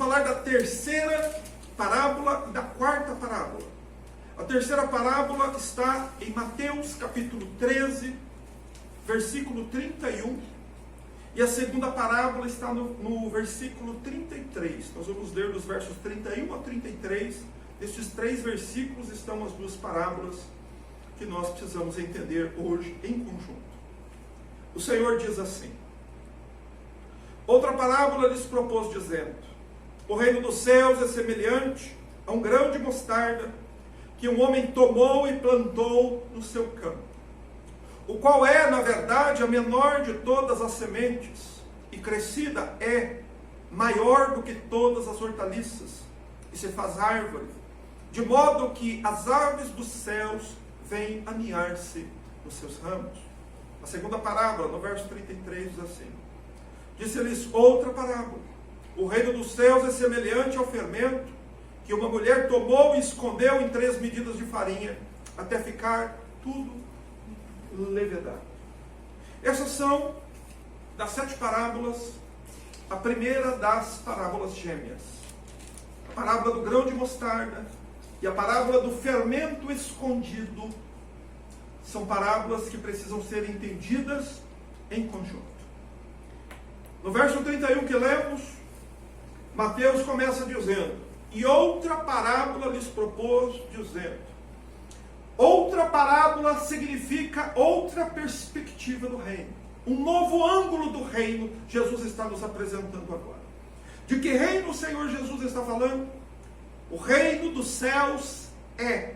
falar da terceira parábola e da quarta parábola. A terceira parábola está em Mateus capítulo 13, versículo 31. E a segunda parábola está no versículo 33. Nós vamos ler dos versos 31 a 33. Nestes 3 versículos estão as 2 parábolas que nós precisamos entender hoje em conjunto. O Senhor diz assim: outra parábola lhes propôs, dizendo: o reino dos céus é semelhante a um grão de mostarda que um homem tomou e plantou no seu campo, o qual é, na verdade, a menor de todas as sementes, e crescida é maior do que todas as hortaliças, e se faz árvore, de modo que as aves dos céus vêm aninhar-se nos seus ramos. A segunda parábola, no verso 33, diz assim: disse-lhes outra parábola: o reino dos céus é semelhante ao fermento que uma mulher tomou e escondeu em 3 medidas de farinha, até ficar tudo levedado. Essas são, das 7 parábolas, a primeira das parábolas gêmeas. A parábola do grão de mostarda e a parábola do fermento escondido são parábolas que precisam ser entendidas em conjunto. No verso 31 que lemos, Mateus começa dizendo: e outra parábola lhes propôs, dizendo. Outra parábola significa outra perspectiva do reino. Um novo ângulo do reino Jesus está nos apresentando agora. De que reino o Senhor Jesus está falando? O reino dos céus é.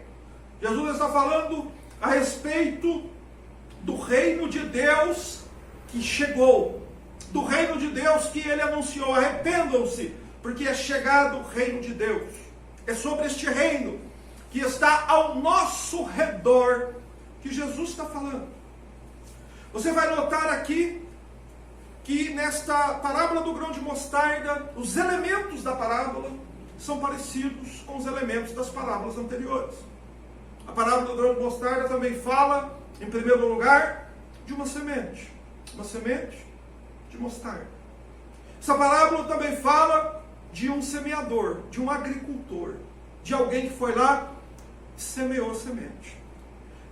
Jesus está falando a respeito do reino de Deus que chegou. Do reino de Deus que ele anunciou. Arrependam-se, porque é chegado o reino de Deus. É sobre este reino que está ao nosso redor que Jesus está falando. Você vai notar aqui que nesta parábola do grão de mostarda, os elementos da parábola são parecidos com os elementos das parábolas anteriores. A parábola do grão de mostarda também fala, em primeiro lugar, de uma semente de mostarda. Essa parábola também fala de um semeador, de um agricultor, de alguém que foi lá e semeou a semente.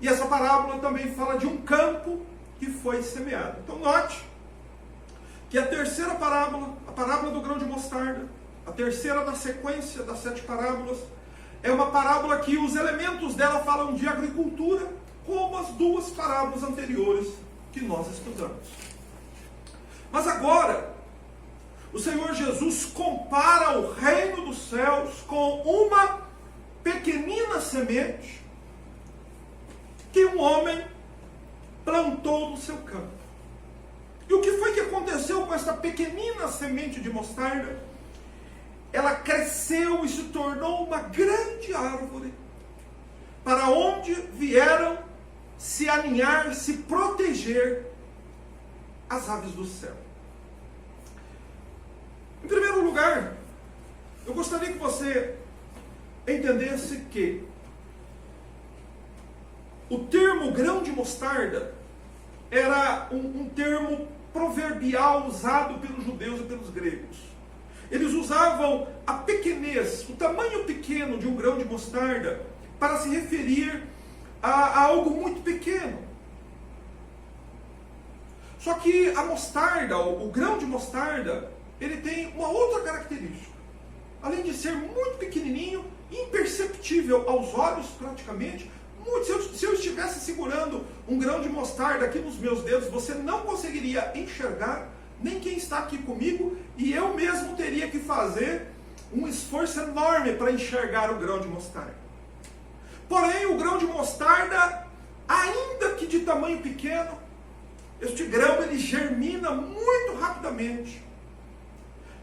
E essa parábola também fala de um campo que foi semeado. Então note que a terceira parábola, a parábola do grão de mostarda, a terceira da sequência das 7 parábolas, é uma parábola que os elementos dela falam de agricultura, como as 2 parábolas anteriores que nós estudamos. Mas agora, o Senhor Jesus compara o reino dos céus com uma pequenina semente que um homem plantou no seu campo. E o que foi que aconteceu com essa pequenina semente de mostarda? Ela cresceu e se tornou uma grande árvore, para onde vieram se aninhar, se proteger as aves do céu. Em primeiro lugar, eu gostaria que você entendesse que o termo grão de mostarda era um termo proverbial usado pelos judeus e pelos gregos. Eles usavam a pequenez, o tamanho pequeno de um grão de mostarda para se referir a algo muito pequeno. Só que a mostarda, o grão de mostarda, ele tem uma outra característica. Além de ser muito pequenininho, imperceptível aos olhos praticamente, se eu estivesse segurando um grão de mostarda aqui nos meus dedos, você não conseguiria enxergar, nem quem está aqui comigo, e eu mesmo teria que fazer um esforço enorme para enxergar o grão de mostarda. Porém, o grão de mostarda, ainda que de tamanho pequeno, este grão ele germina muito rapidamente.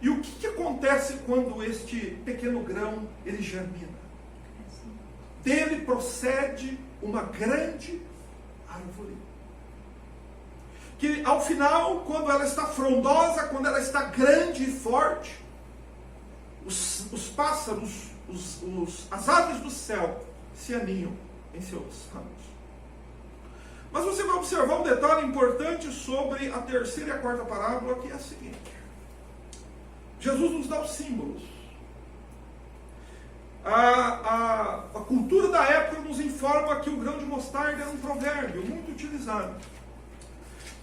E o que acontece quando este pequeno grão ele germina? Dele procede uma grande árvore. Que ao final, quando ela está frondosa, quando ela está grande e forte, os pássaros, as aves do céu se aninham em seus ramos. Mas você vai observar um detalhe importante sobre a terceira e a quarta parábola, que é a seguinte: Jesus nos dá os símbolos. A cultura da época nos informa que o grão de mostarda era um provérbio muito utilizado.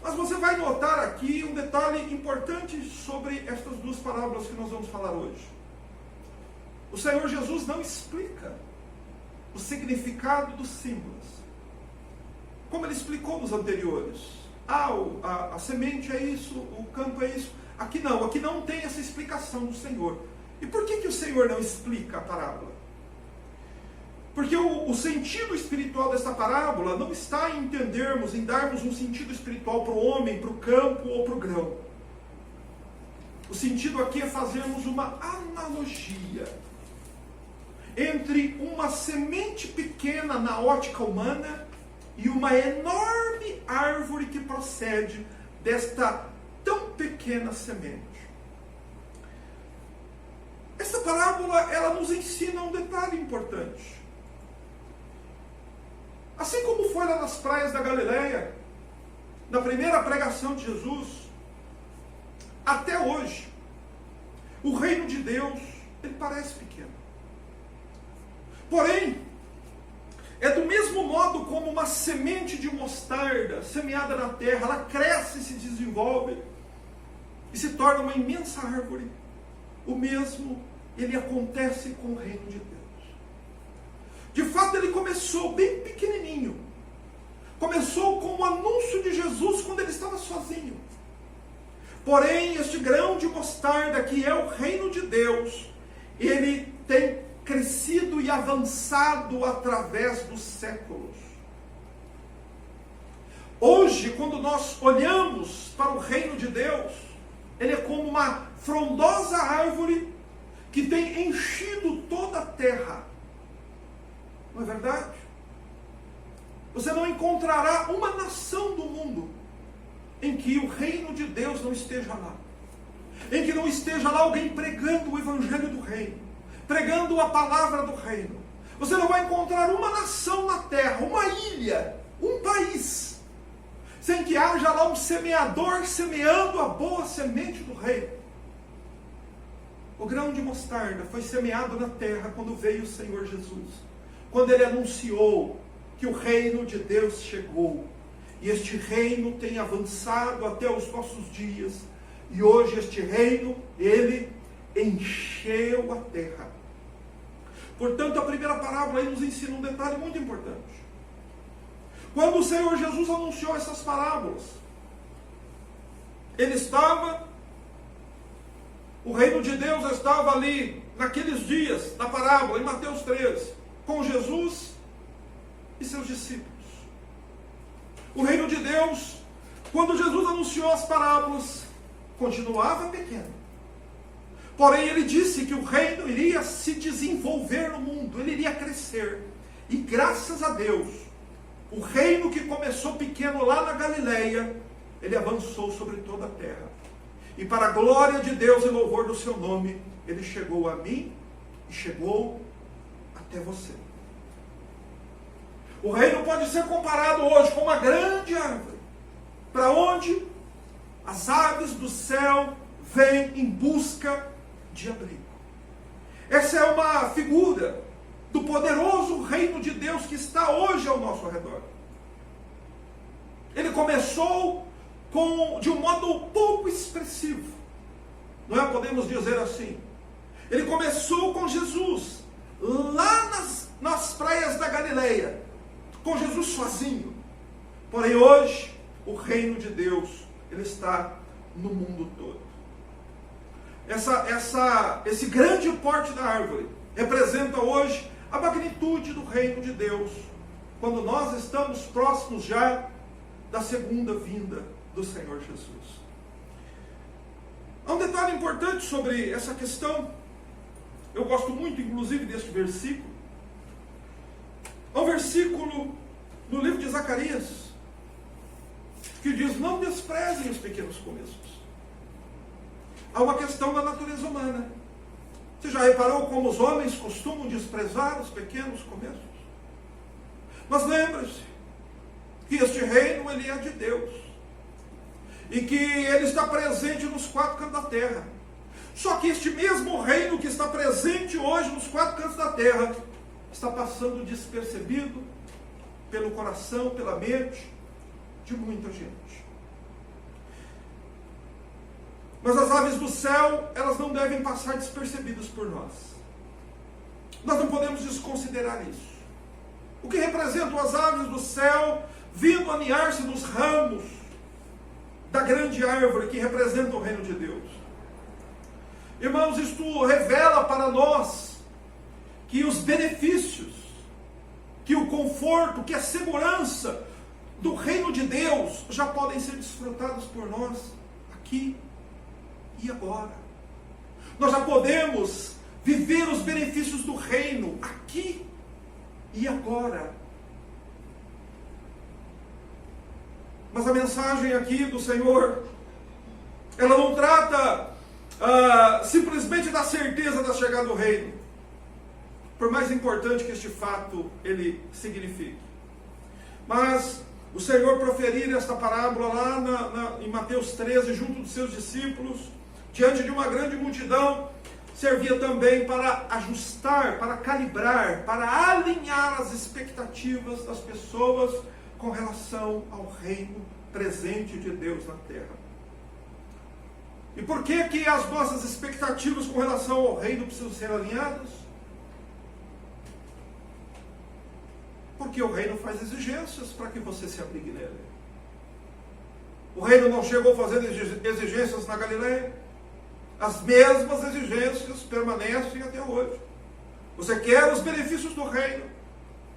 Mas você vai notar aqui um detalhe importante sobre estas duas parábolas que nós vamos falar hoje. O Senhor Jesus não explica o significado dos símbolos, como ele explicou nos anteriores. A semente é isso, o campo é isso. Aqui não tem essa explicação do Senhor. E por que o Senhor não explica a parábola? Porque o sentido espiritual dessa parábola não está em entendermos, em darmos um sentido espiritual para o homem, para o campo ou para o grão. O sentido aqui é fazermos uma analogia entre uma semente pequena na ótica humana e uma enorme árvore que procede desta tão pequena semente. Essa parábola, ela nos ensina um detalhe importante. Assim como foi lá nas praias da Galileia, na primeira pregação de Jesus, até hoje, o reino de Deus, ele parece pequeno. Porém, é do mesmo modo como uma semente de mostarda semeada na terra, ela cresce, se desenvolve e se torna uma imensa árvore. O mesmo, ele acontece com o reino de Deus. De fato, ele começou bem pequenininho. Começou com o anúncio de Jesus quando ele estava sozinho. Porém, este grão de mostarda, que é o reino de Deus, ele tem crescido e avançado através dos séculos. Hoje, quando nós olhamos para o reino de Deus, ele é como uma frondosa árvore que tem enchido toda a terra. Não é verdade? Você não encontrará uma nação do mundo em que o reino de Deus não esteja lá. Em que não esteja lá alguém pregando o evangelho do reino, pregando a palavra do reino. Você não vai encontrar uma nação na terra, uma ilha, um país, sem que haja lá um semeador semeando a boa semente do reino. O grão de mostarda foi semeado na terra quando veio o Senhor Jesus. Quando ele anunciou que o reino de Deus chegou. E este reino tem avançado até os nossos dias. E hoje este reino, ele encheu a terra. Portanto, a primeira parábola aí nos ensina um detalhe muito importante. Quando o Senhor Jesus anunciou essas parábolas, o reino de Deus estava ali, naqueles dias, na parábola, em Mateus 13, com Jesus e seus discípulos. O reino de Deus, quando Jesus anunciou as parábolas, continuava pequeno. Porém, ele disse que o reino iria se desenvolver no mundo, ele iria crescer. E graças a Deus, o reino que começou pequeno lá na Galileia, ele avançou sobre toda a terra. E para a glória de Deus e louvor do seu nome, ele chegou a mim e chegou até você. O reino pode ser comparado hoje com uma grande árvore, para onde as aves do céu vêm em busca de abrigo. Essa é uma figura do poderoso reino de Deus que está hoje ao nosso redor. Ele começou de um modo pouco expressivo, não é? Podemos dizer assim. Ele começou com Jesus, lá nas praias da Galileia, com Jesus sozinho. Porém hoje, o reino de Deus, ele está no mundo todo. Esse grande porte da árvore representa hoje a magnitude do reino de Deus, quando nós estamos próximos já da segunda vinda do Senhor Jesus. Há um detalhe importante sobre essa questão. Eu gosto muito, inclusive, deste versículo. Há um versículo no livro de Zacarias que diz: não desprezem os pequenos começos. Há uma questão da natureza humana. Você já reparou como os homens costumam desprezar os pequenos começos? Mas lembre-se que este reino, ele é de Deus. E que ele está presente nos quatro cantos da terra. Só que este mesmo reino que está presente hoje nos quatro cantos da terra está passando despercebido pelo coração, pela mente de muita gente. Mas as aves do céu, elas não devem passar despercebidas por nós. Nós não podemos desconsiderar isso. O que representam as aves do céu vindo aninhar-se nos ramos da grande árvore que representa o reino de Deus. Irmãos, isto revela para nós que os benefícios, que o conforto, que a segurança do reino de Deus já podem ser desfrutados por nós aqui e agora. Nós já podemos viver os benefícios do reino aqui e agora. Mas a mensagem aqui do Senhor, ela não trata simplesmente da certeza da chegada do reino, por mais importante que este fato ele signifique. Mas o Senhor proferir esta parábola lá em Mateus 13, junto dos seus discípulos, diante de uma grande multidão, servia também para ajustar, para calibrar, para alinhar as expectativas das pessoas com relação ao reino presente de Deus na terra. E por que que as nossas expectativas com relação ao reino precisam ser alinhadas? Porque o reino faz exigências para que você se abrigue nele. O reino não chegou fazendo exigências na Galileia. As mesmas exigências permanecem até hoje. Você quer os benefícios do reino.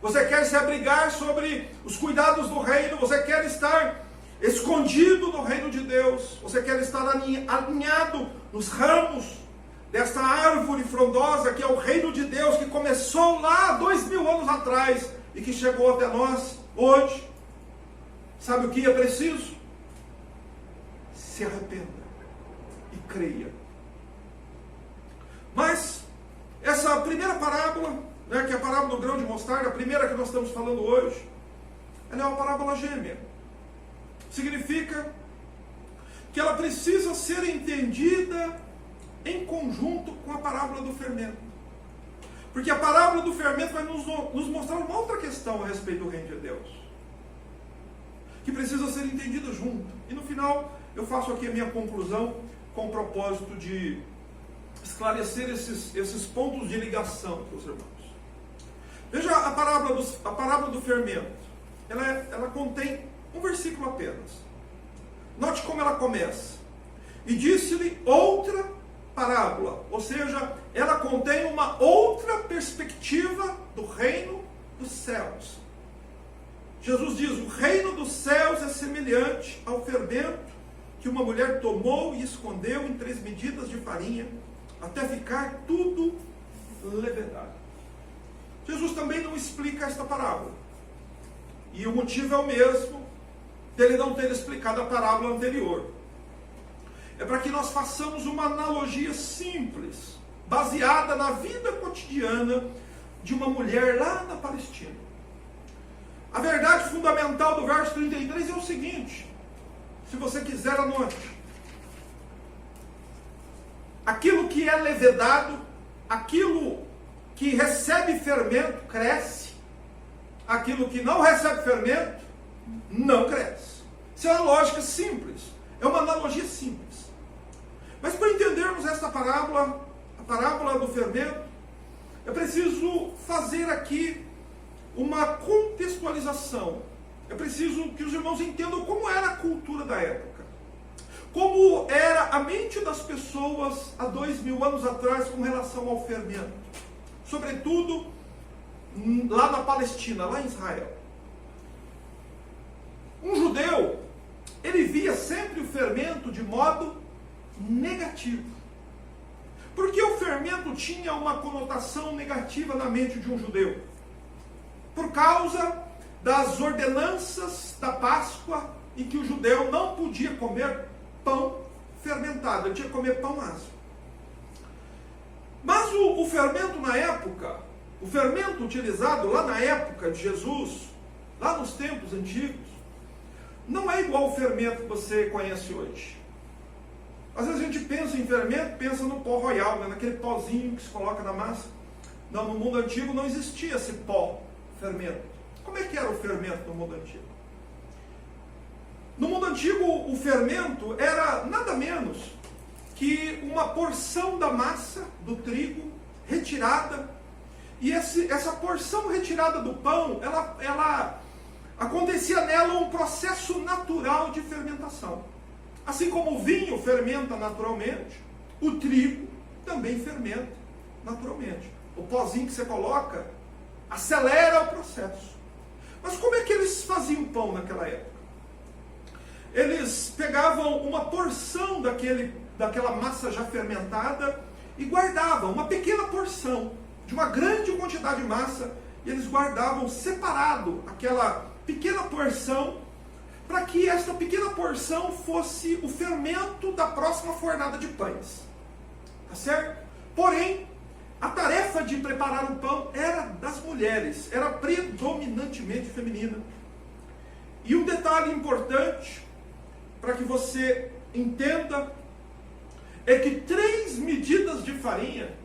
Você quer se abrigar sobre os cuidados do reino. Você quer estar escondido no reino de Deus. Você quer estar alinhado nos ramos desta árvore frondosa que é o reino de Deus, que começou lá 2000 anos atrás e que chegou até nós hoje. Sabe o que é preciso? Se arrependa e creia. Mas essa primeira parábola, que é a parábola do grão de mostarda, a primeira que nós estamos falando hoje, ela é uma parábola gêmea. Significa que ela precisa ser entendida em conjunto com a parábola do fermento. Porque a parábola do fermento vai nos mostrar uma outra questão a respeito do reino de Deus, que precisa ser entendida junto. E no final eu faço aqui a minha conclusão com o propósito de esclarecer esses pontos de ligação para os irmãos. Veja a parábola do fermento. Ela contém um versículo apenas. Note como ela começa. E disse-lhe outra parábola. Ou seja, ela contém uma outra perspectiva do reino dos céus. Jesus diz: o reino dos céus é semelhante ao fermento que uma mulher tomou e escondeu em 3 medidas de farinha, até ficar tudo levedado. Jesus também não explica esta parábola. E o motivo é o mesmo dele não ter explicado a parábola anterior. É para que nós façamos uma analogia simples, baseada na vida cotidiana de uma mulher lá na Palestina. A verdade fundamental do verso 33 é o seguinte: se você quiser, anote. Aquilo que é levedado, aquilo que recebe fermento, cresce. Aquilo que não recebe fermento, não cresce. Isso é uma lógica simples. É uma analogia simples. Mas para entendermos esta parábola, a parábola do fermento, é preciso fazer aqui uma contextualização. É preciso que os irmãos entendam como era a cultura da época. Como era a mente das pessoas há 2000 anos atrás com relação ao fermento. Sobretudo lá na Palestina, lá em Israel. Um judeu, ele via sempre o fermento de modo negativo. Porque o fermento tinha uma conotação negativa na mente de um judeu. Por causa das ordenanças da Páscoa, em que o judeu não podia comer pão fermentado, ele tinha que comer pão ácido. Mas o fermento na época, o fermento utilizado lá na época de Jesus, lá nos tempos antigos, não é igual ao fermento que você conhece hoje. Às vezes a gente pensa em fermento, pensa no pó royal, né? Naquele pozinho que se coloca na massa. Não, no mundo antigo não existia esse pó, fermento. Como é que era o fermento no mundo antigo? No mundo antigo, o fermento era nada menos que uma porção da massa, do trigo, retirada. E essa porção retirada do pão, ela acontecia nela um processo natural de fermentação. Assim como o vinho fermenta naturalmente, o trigo também fermenta naturalmente. O pozinho que você coloca acelera o processo. Mas como é que eles faziam pão naquela época? Eles pegavam uma porção daquela massa já fermentada e guardavam uma pequena porção de uma grande quantidade de massa, e eles guardavam separado aquela pequena porção para que esta pequena porção fosse o fermento da próxima fornada de pães. Tá certo? Porém, a tarefa de preparar o pão era das mulheres, era predominantemente feminina. E um detalhe importante, para que você entenda, é que 3 medidas de farinha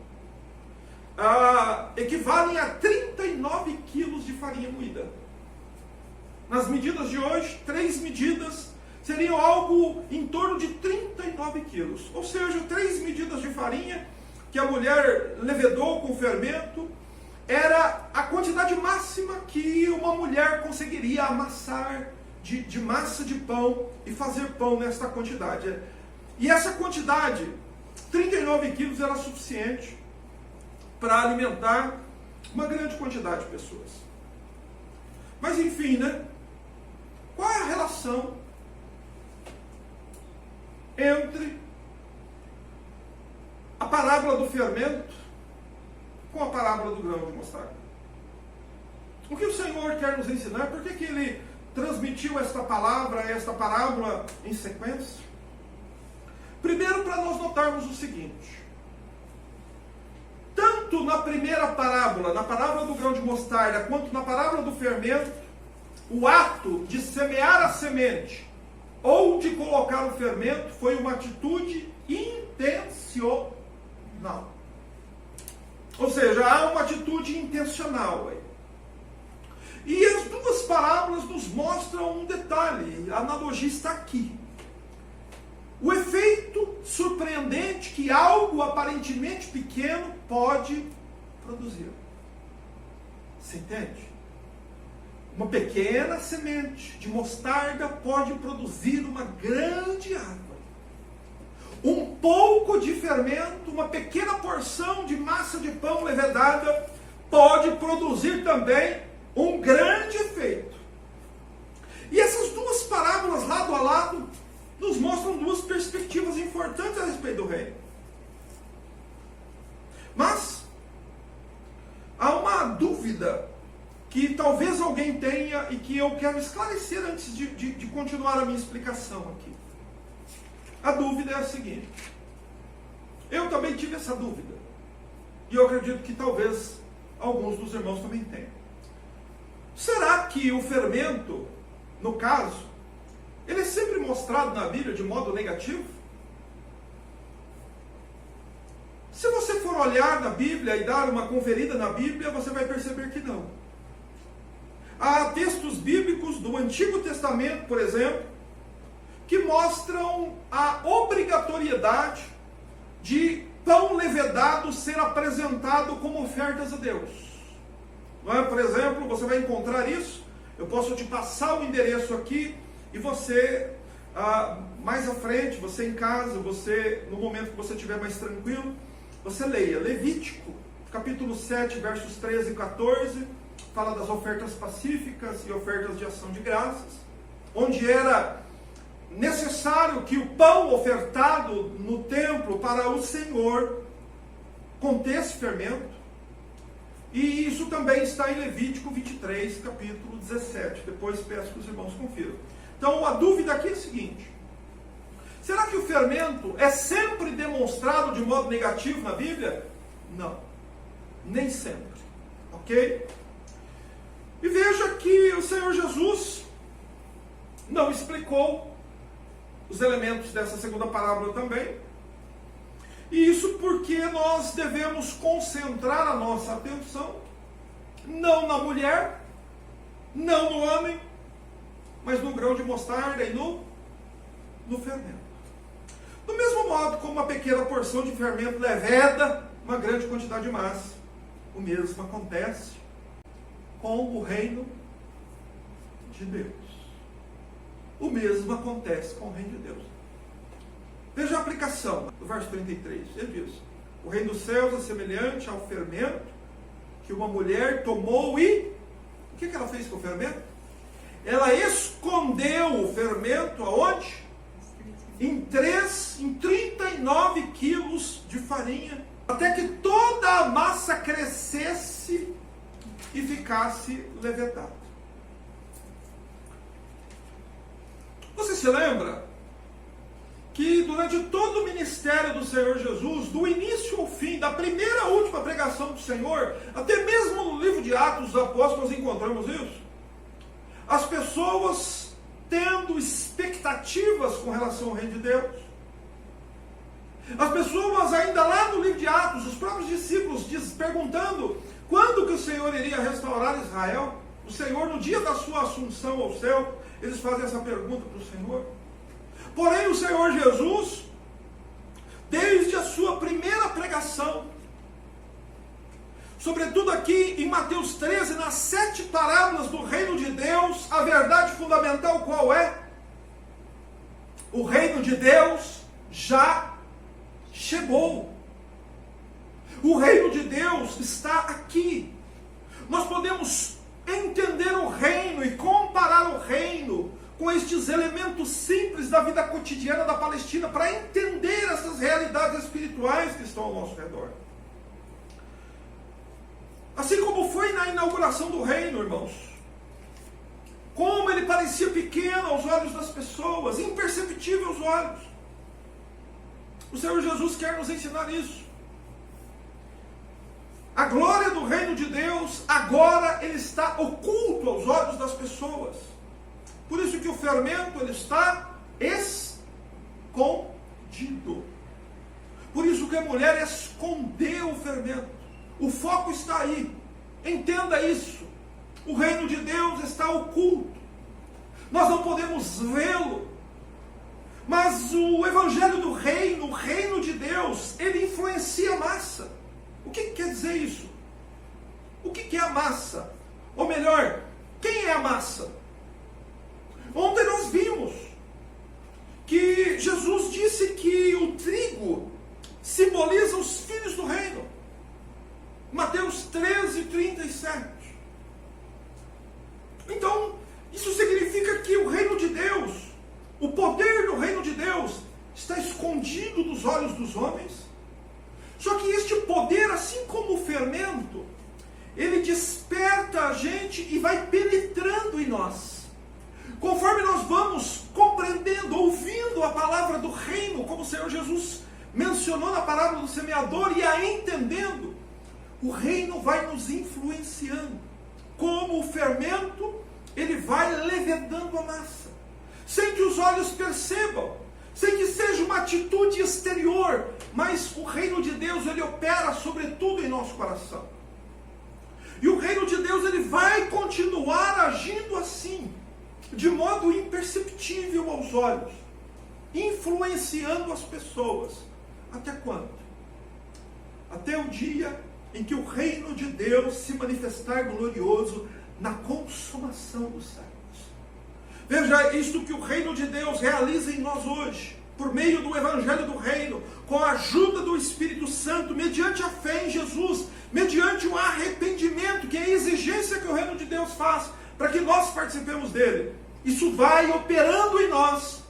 equivalem a 39 quilos de farinha moída. Nas medidas de hoje, 3 medidas seriam algo em torno de 39 quilos. Ou seja, 3 medidas de farinha que a mulher levedou com fermento era a quantidade máxima que uma mulher conseguiria amassar de massa de pão e fazer pão nesta quantidade. E essa quantidade, 39 quilos, era suficiente para alimentar uma grande quantidade de pessoas. Mas enfim, né? Qual é a relação entre a parábola do fermento com a parábola do grão de mostarda? O que o Senhor quer nos ensinar? Por que Ele transmitiu esta parábola em sequência? Primeiro, para nós notarmos o seguinte: tanto na primeira parábola, na parábola do grão de mostarda, quanto na parábola do fermento, o ato de semear a semente ou de colocar o fermento foi uma atitude intencional. Ou seja, há uma atitude intencional aí. E as duas parábolas nos mostram um detalhe, a analogia está aqui. O efeito surpreendente que algo aparentemente pequeno pode produzir. Você entende? Uma pequena semente de mostarda pode produzir uma grande árvore. Um pouco de fermento, uma pequena porção de massa de pão levedada pode produzir também um grande efeito. E essas duas parábolas, lado a lado, nos mostram duas perspectivas importantes a respeito do reino. Mas há uma dúvida que talvez alguém tenha e que eu quero esclarecer antes de continuar a minha explicação aqui. A dúvida é a seguinte: eu também tive essa dúvida, e eu acredito que talvez alguns dos irmãos também tenham. Será que o fermento, no caso, ele é sempre mostrado na Bíblia de modo negativo? Se você for olhar na Bíblia e dar uma conferida na Bíblia, você vai perceber que não. Há textos bíblicos do Antigo Testamento, por exemplo, que mostram a obrigatoriedade de pão levedado ser apresentado como ofertas a Deus. Não é? Por exemplo, você vai encontrar isso, eu posso te passar o endereço aqui, e você, mais à frente, você em casa, você, no momento que você estiver mais tranquilo, você leia Levítico, capítulo 7, versos 13 e 14, fala das ofertas pacíficas e ofertas de ação de graças, onde era necessário que o pão ofertado no templo para o Senhor contesse fermento. E isso também está em Levítico 23, capítulo 17. Depois peço que os irmãos confiram. Então a dúvida aqui é a seguinte: será que o fermento é sempre demonstrado de modo negativo na Bíblia? Não, nem sempre. Ok? E veja que o Senhor Jesus não explicou os elementos dessa segunda parábola também. E isso porque nós devemos concentrar a nossa atenção não na mulher, não no homem, mas no grão de mostarda e no fermento. Do mesmo modo como uma pequena porção de fermento leveda uma grande quantidade de massa, o mesmo acontece com o reino de Deus. O mesmo acontece com o reino de Deus. Veja a aplicação do verso 33. Ele diz: o reino dos céus é semelhante ao fermento que uma mulher tomou e... O que ela fez com o fermento? Ela escondeu o fermento aonde? Em 39 quilos de farinha, até que toda a massa crescesse e ficasse levedada. Você se lembra que durante todo o ministério do Senhor Jesus, do início ao fim, da primeira à última pregação do Senhor, até mesmo no livro de Atos dos Apóstolos nós encontramos isso? As pessoas tendo expectativas com relação ao reino de Deus. As pessoas ainda lá no livro de Atos, os próprios discípulos perguntando quando que o Senhor iria restaurar Israel. O Senhor, no dia da sua assunção ao céu, eles fazem essa pergunta para o Senhor. Porém, o Senhor Jesus, desde a sua primeira pregação, sobretudo aqui em Mateus 13, nas 7 parábolas do reino de Deus, a verdade fundamental qual é? O reino de Deus já chegou. O reino de Deus está aqui. Nós podemos entender o reino e comparar o reino com estes elementos simples da vida cotidiana da Palestina para entender essas realidades espirituais que estão ao nosso redor. Assim como foi na inauguração do reino, irmãos, como ele parecia pequeno aos olhos das pessoas, imperceptível aos olhos. O Senhor Jesus quer nos ensinar isso. A glória do reino de Deus, agora ele está oculto aos olhos das pessoas. Por isso que o fermento ele está escondido. Por isso que a mulher escondeu o fermento. O foco está aí. Entenda isso. O reino de Deus está oculto. Nós não podemos vê-lo. Mas o evangelho do reino, o reino de Deus, ele influencia a massa. O que quer dizer isso? O que é a massa? Ou melhor, quem é a massa? Ontem nós vimos que Jesus disse que o trigo simboliza os filhos do reino. Mateus 13, 37. Então, isso significa que o reino de Deus, o poder do reino de Deus, está escondido dos olhos dos homens. Só que este poder, assim como o fermento, ele desperta a gente e vai penetrando em nós. Conforme nós vamos compreendendo, ouvindo a palavra do reino, como o Senhor Jesus mencionou na parábola do semeador, e a entendendo, o reino vai nos influenciando. Como o fermento, ele vai levedando a massa, sem que os olhos percebam, sem que seja uma atitude exterior, mas o reino de Deus, ele opera sobretudo em nosso coração. E o reino de Deus, ele vai continuar agindo assim, de modo imperceptível aos olhos, influenciando as pessoas. Até quando? Até o dia em que o reino de Deus se manifestar glorioso na consumação dos séculos. Veja isto que o reino de Deus realiza em nós hoje, por meio do evangelho do reino, com a ajuda do Espírito Santo, mediante a fé em Jesus, mediante o arrependimento, que é a exigência que o reino de Deus faz, para que nós participemos dele. Isso vai operando em nós,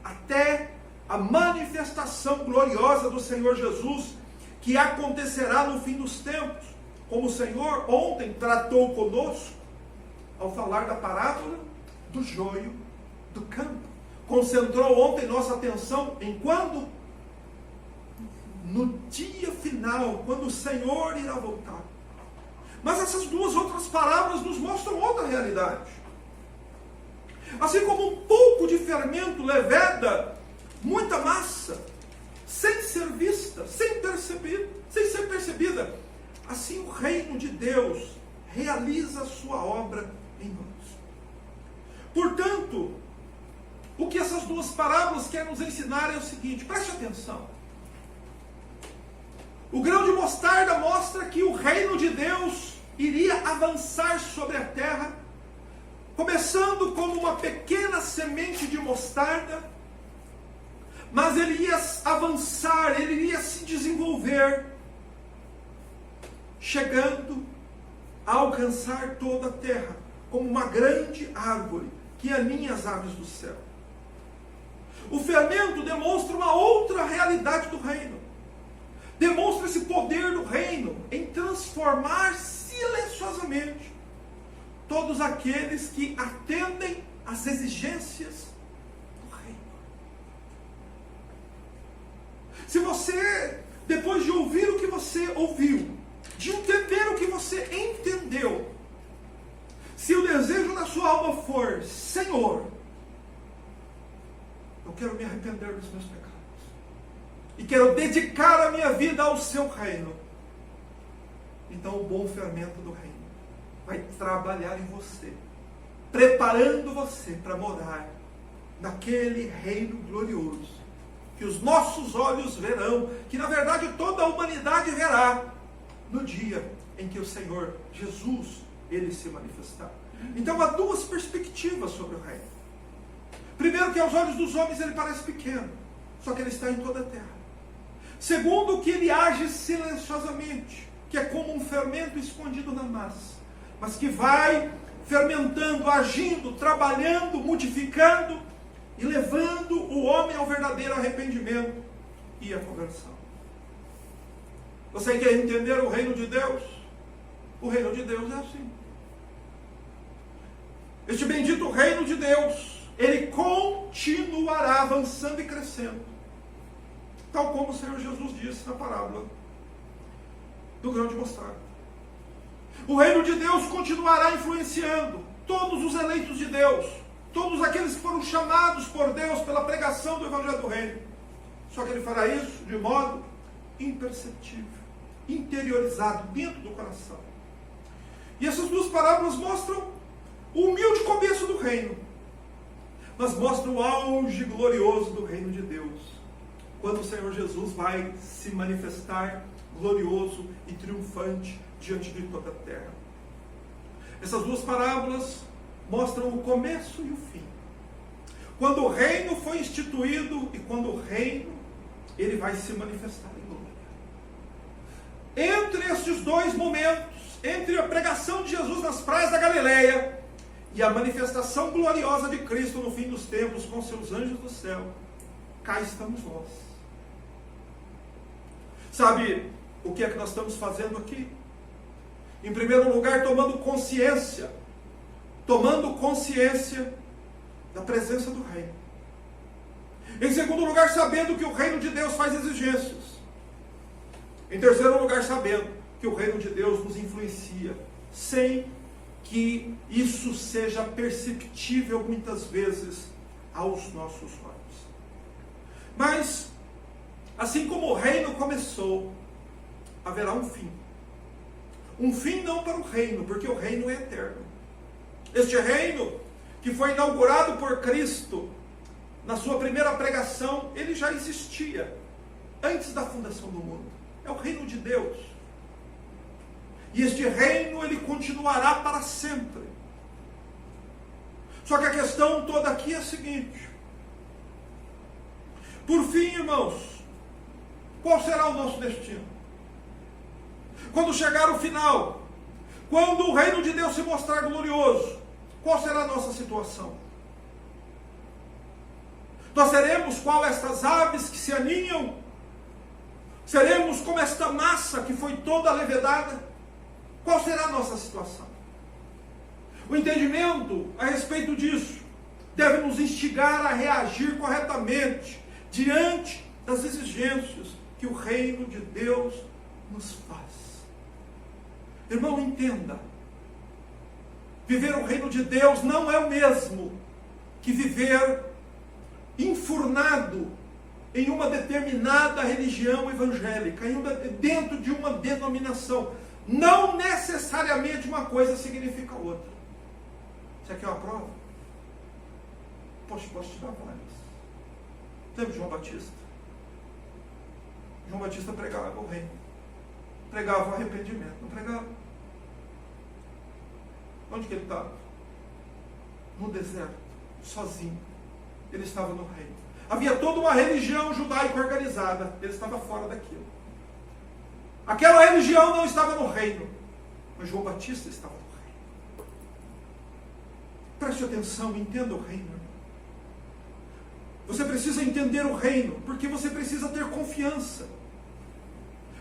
até a manifestação gloriosa do Senhor Jesus, que acontecerá no fim dos tempos, como o Senhor ontem tratou conosco, ao falar da parábola do joio do campo. Concentrou ontem nossa atenção em quando? No dia final, quando o Senhor irá voltar. Mas essas duas outras parábolas nos mostram outra realidade. Assim como um pouco de fermento leveda muita massa, sem ser vista, sem ser percebida. Assim o reino de Deus realiza a sua obra em nós. Portanto, o que essas duas parábolas querem nos ensinar é o seguinte, preste atenção. O grão de mostarda mostra que o reino de Deus iria avançar sobre a terra, começando como uma pequena semente de mostarda, mas ele ia avançar, ele iria se desenvolver, chegando a alcançar toda a terra, como uma grande árvore que aninha as aves do céu. O fermento demonstra uma outra realidade do reino. Demonstra esse poder do reino em transformar silenciosamente todos aqueles que atendem às exigências do reino. Se você, depois de ouvir o que você ouviu, de entender o que você entendeu, se o desejo da sua alma for, Senhor, eu quero me arrepender dos meus pecados e quero dedicar a minha vida ao seu reino, então o bom fermento do reino vai trabalhar em você, preparando você para morar naquele reino glorioso, que os nossos olhos verão, que na verdade toda a humanidade verá, no dia em que o Senhor Jesus, ele se manifestar. Então há duas perspectivas sobre o reino. Primeiro, que aos olhos dos homens ele parece pequeno, só que ele está em toda a terra. Segundo, que ele age silenciosamente, que é como um fermento escondido na massa, mas que vai fermentando, agindo, trabalhando, modificando e levando o homem ao verdadeiro arrependimento e à conversão. Você quer entender o reino de Deus? O reino de Deus é assim. Este bendito reino de Deus, ele continuará avançando e crescendo, tal como o Senhor Jesus disse na parábola do grão de mostarda. O reino de Deus continuará influenciando todos os eleitos de Deus, todos aqueles que foram chamados por Deus pela pregação do Evangelho do Reino. Só que ele fará isso de modo imperceptível, interiorizado dentro do coração. E essas duas parábolas mostram o humilde começo do reino, mas mostram o auge glorioso do reino de Deus, quando o Senhor Jesus vai se manifestar glorioso e triunfante diante de toda a terra. Essas duas parábolas mostram o começo e o fim. Quando o reino foi instituído e quando o reino ele vai se manifestar em glória. Entre estes dois momentos, entre a pregação de Jesus nas praias da Galileia e a manifestação gloriosa de Cristo no fim dos tempos com seus anjos do céu, cá estamos nós. Sabe o que é que nós estamos fazendo aqui? Em primeiro lugar, tomando consciência da presença do reino. Em segundo lugar, sabendo que o reino de Deus faz exigências. Em terceiro lugar, sabendo que o reino de Deus nos influencia, sem que isso seja perceptível muitas vezes aos nossos olhos. Mas, assim como o reino começou, haverá um fim. Um fim não para o reino, porque o reino é eterno. Este reino, que foi inaugurado por Cristo na sua primeira pregação, ele já existia antes da fundação do mundo. É o reino de Deus. E este reino, ele continuará para sempre. Só que a questão toda aqui é a seguinte. Por fim, irmãos, qual será o nosso destino? Quando chegar o final, quando o reino de Deus se mostrar glorioso, qual será a nossa situação? Nós seremos qual estas aves que se aninham? Seremos como esta massa que foi toda levedada? Qual será a nossa situação? O entendimento a respeito disso deve nos instigar a reagir corretamente diante das exigências que o reino de Deus nos faz. Irmão, entenda. Viver o reino de Deus não é o mesmo que viver enfurnado em uma determinada religião evangélica, dentro de uma denominação, não necessariamente uma coisa significa outra. Você quer uma prova? Posso te dar várias. Lembra de João Batista? João Batista pregava o reino. Pregava o arrependimento. Não pregava? Onde que ele estava? No deserto, sozinho. Ele estava no reino. Havia toda uma religião judaica organizada. Ele estava fora daquilo. Aquela religião não estava no reino. Mas João Batista estava no reino. Preste atenção, entenda o reino. Você precisa entender o reino, porque você precisa ter confiança.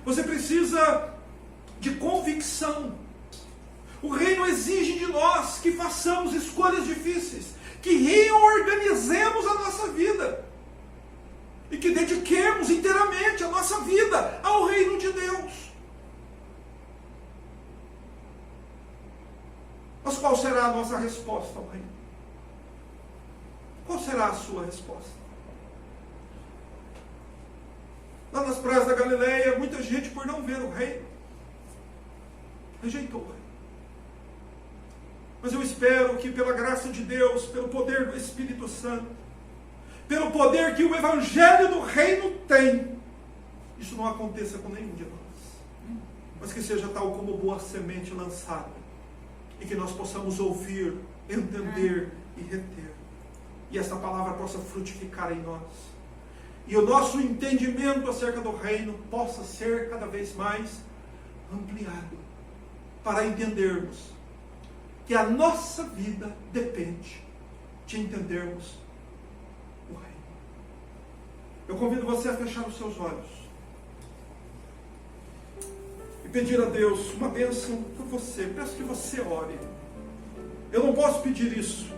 Você precisa de convicção. O reino exige de nós que façamos escolhas difíceis, que reorganizemos a nossa vida e que dediquemos inteiramente a nossa vida ao reino de Deus. Mas qual será a nossa resposta ao reino? Qual será a sua resposta? Lá nas praias da Galileia, muita gente, por não ver o reino, rejeitou o reino. Mas eu espero que pela graça de Deus, pelo poder do Espírito Santo, pelo poder que o Evangelho do Reino tem, isso não aconteça com nenhum de nós. Mas que seja tal como boa semente lançada, e que nós possamos ouvir, entender e reter. E esta palavra possa frutificar em nós. E o nosso entendimento acerca do reino possa ser cada vez mais ampliado, para entendermos que a nossa vida depende de entendermos o reino. Eu convido você a fechar os seus olhos e pedir a Deus uma bênção por você. Peço que você ore. Eu não posso pedir isso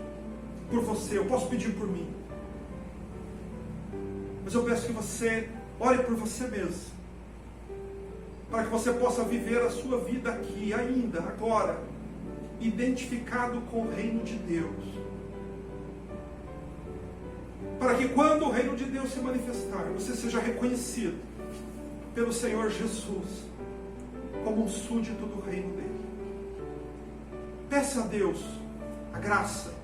por você, eu posso pedir por mim. Mas eu peço que você ore por você mesmo, para que você possa viver a sua vida aqui, ainda, agora, identificado com o reino de Deus. Para que quando o reino de Deus se manifestar, você seja reconhecido pelo Senhor Jesus como um súdito do reino dele. Peça a Deus a graça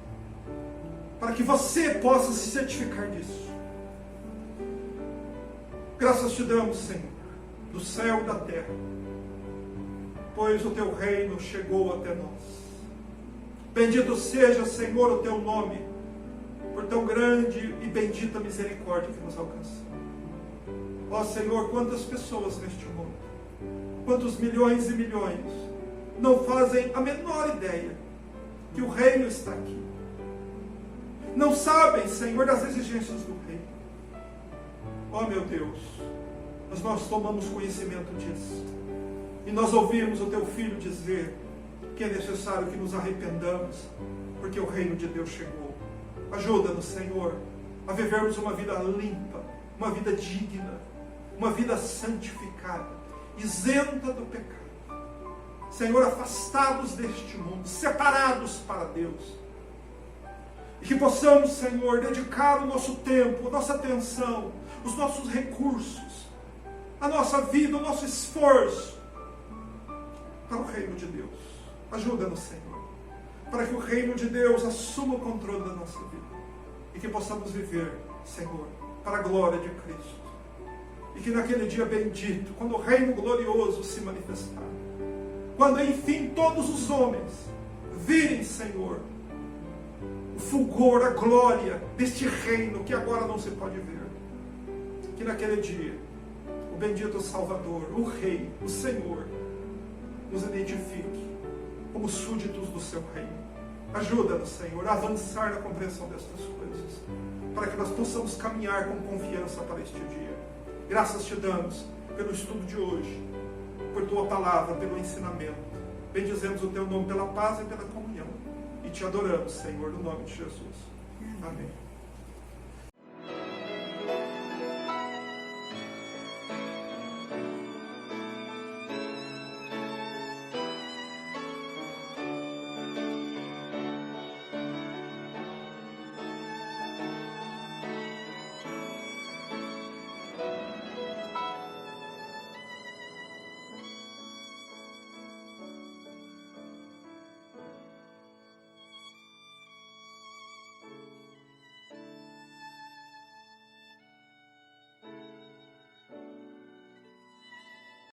para que você possa se certificar disso. Graças te damos, Senhor, do céu e da terra, pois o teu reino chegou até nós. Bendito seja, Senhor, o teu nome, por tão grande e bendita misericórdia que nos alcança. Ó Senhor, quantas pessoas neste mundo, quantos milhões e milhões, não fazem a menor ideia que o reino está aqui. Não sabem, Senhor, das exigências do reino. Ó meu Deus, mas nós tomamos conhecimento disso. E nós ouvimos o teu Filho dizer que é necessário que nos arrependamos, porque o reino de Deus chegou. Ajuda-nos, Senhor, a vivermos uma vida limpa, uma vida digna, uma vida santificada, isenta do pecado. Senhor, afastados deste mundo, separados para Deus. E que possamos, Senhor, dedicar o nosso tempo, a nossa atenção, os nossos recursos, a nossa vida, o nosso esforço para o reino de Deus. Ajuda-nos, Senhor, para que o reino de Deus assuma o controle da nossa vida e que possamos viver, Senhor, para a glória de Cristo. E que naquele dia bendito, quando o reino glorioso se manifestar, quando enfim todos os homens virem, Senhor, o fulgor, a glória deste reino que agora não se pode ver, que naquele dia o bendito Salvador, o Rei, o Senhor, nos identifique como súditos do seu reino. Ajuda-nos, Senhor, a avançar na compreensão destas coisas, para que nós possamos caminhar com confiança para este dia. Graças te damos pelo estudo de hoje, por tua palavra, pelo ensinamento. Bendizemos o teu nome pela paz e pela comunhão. E te adoramos, Senhor, no nome de Jesus. Amém.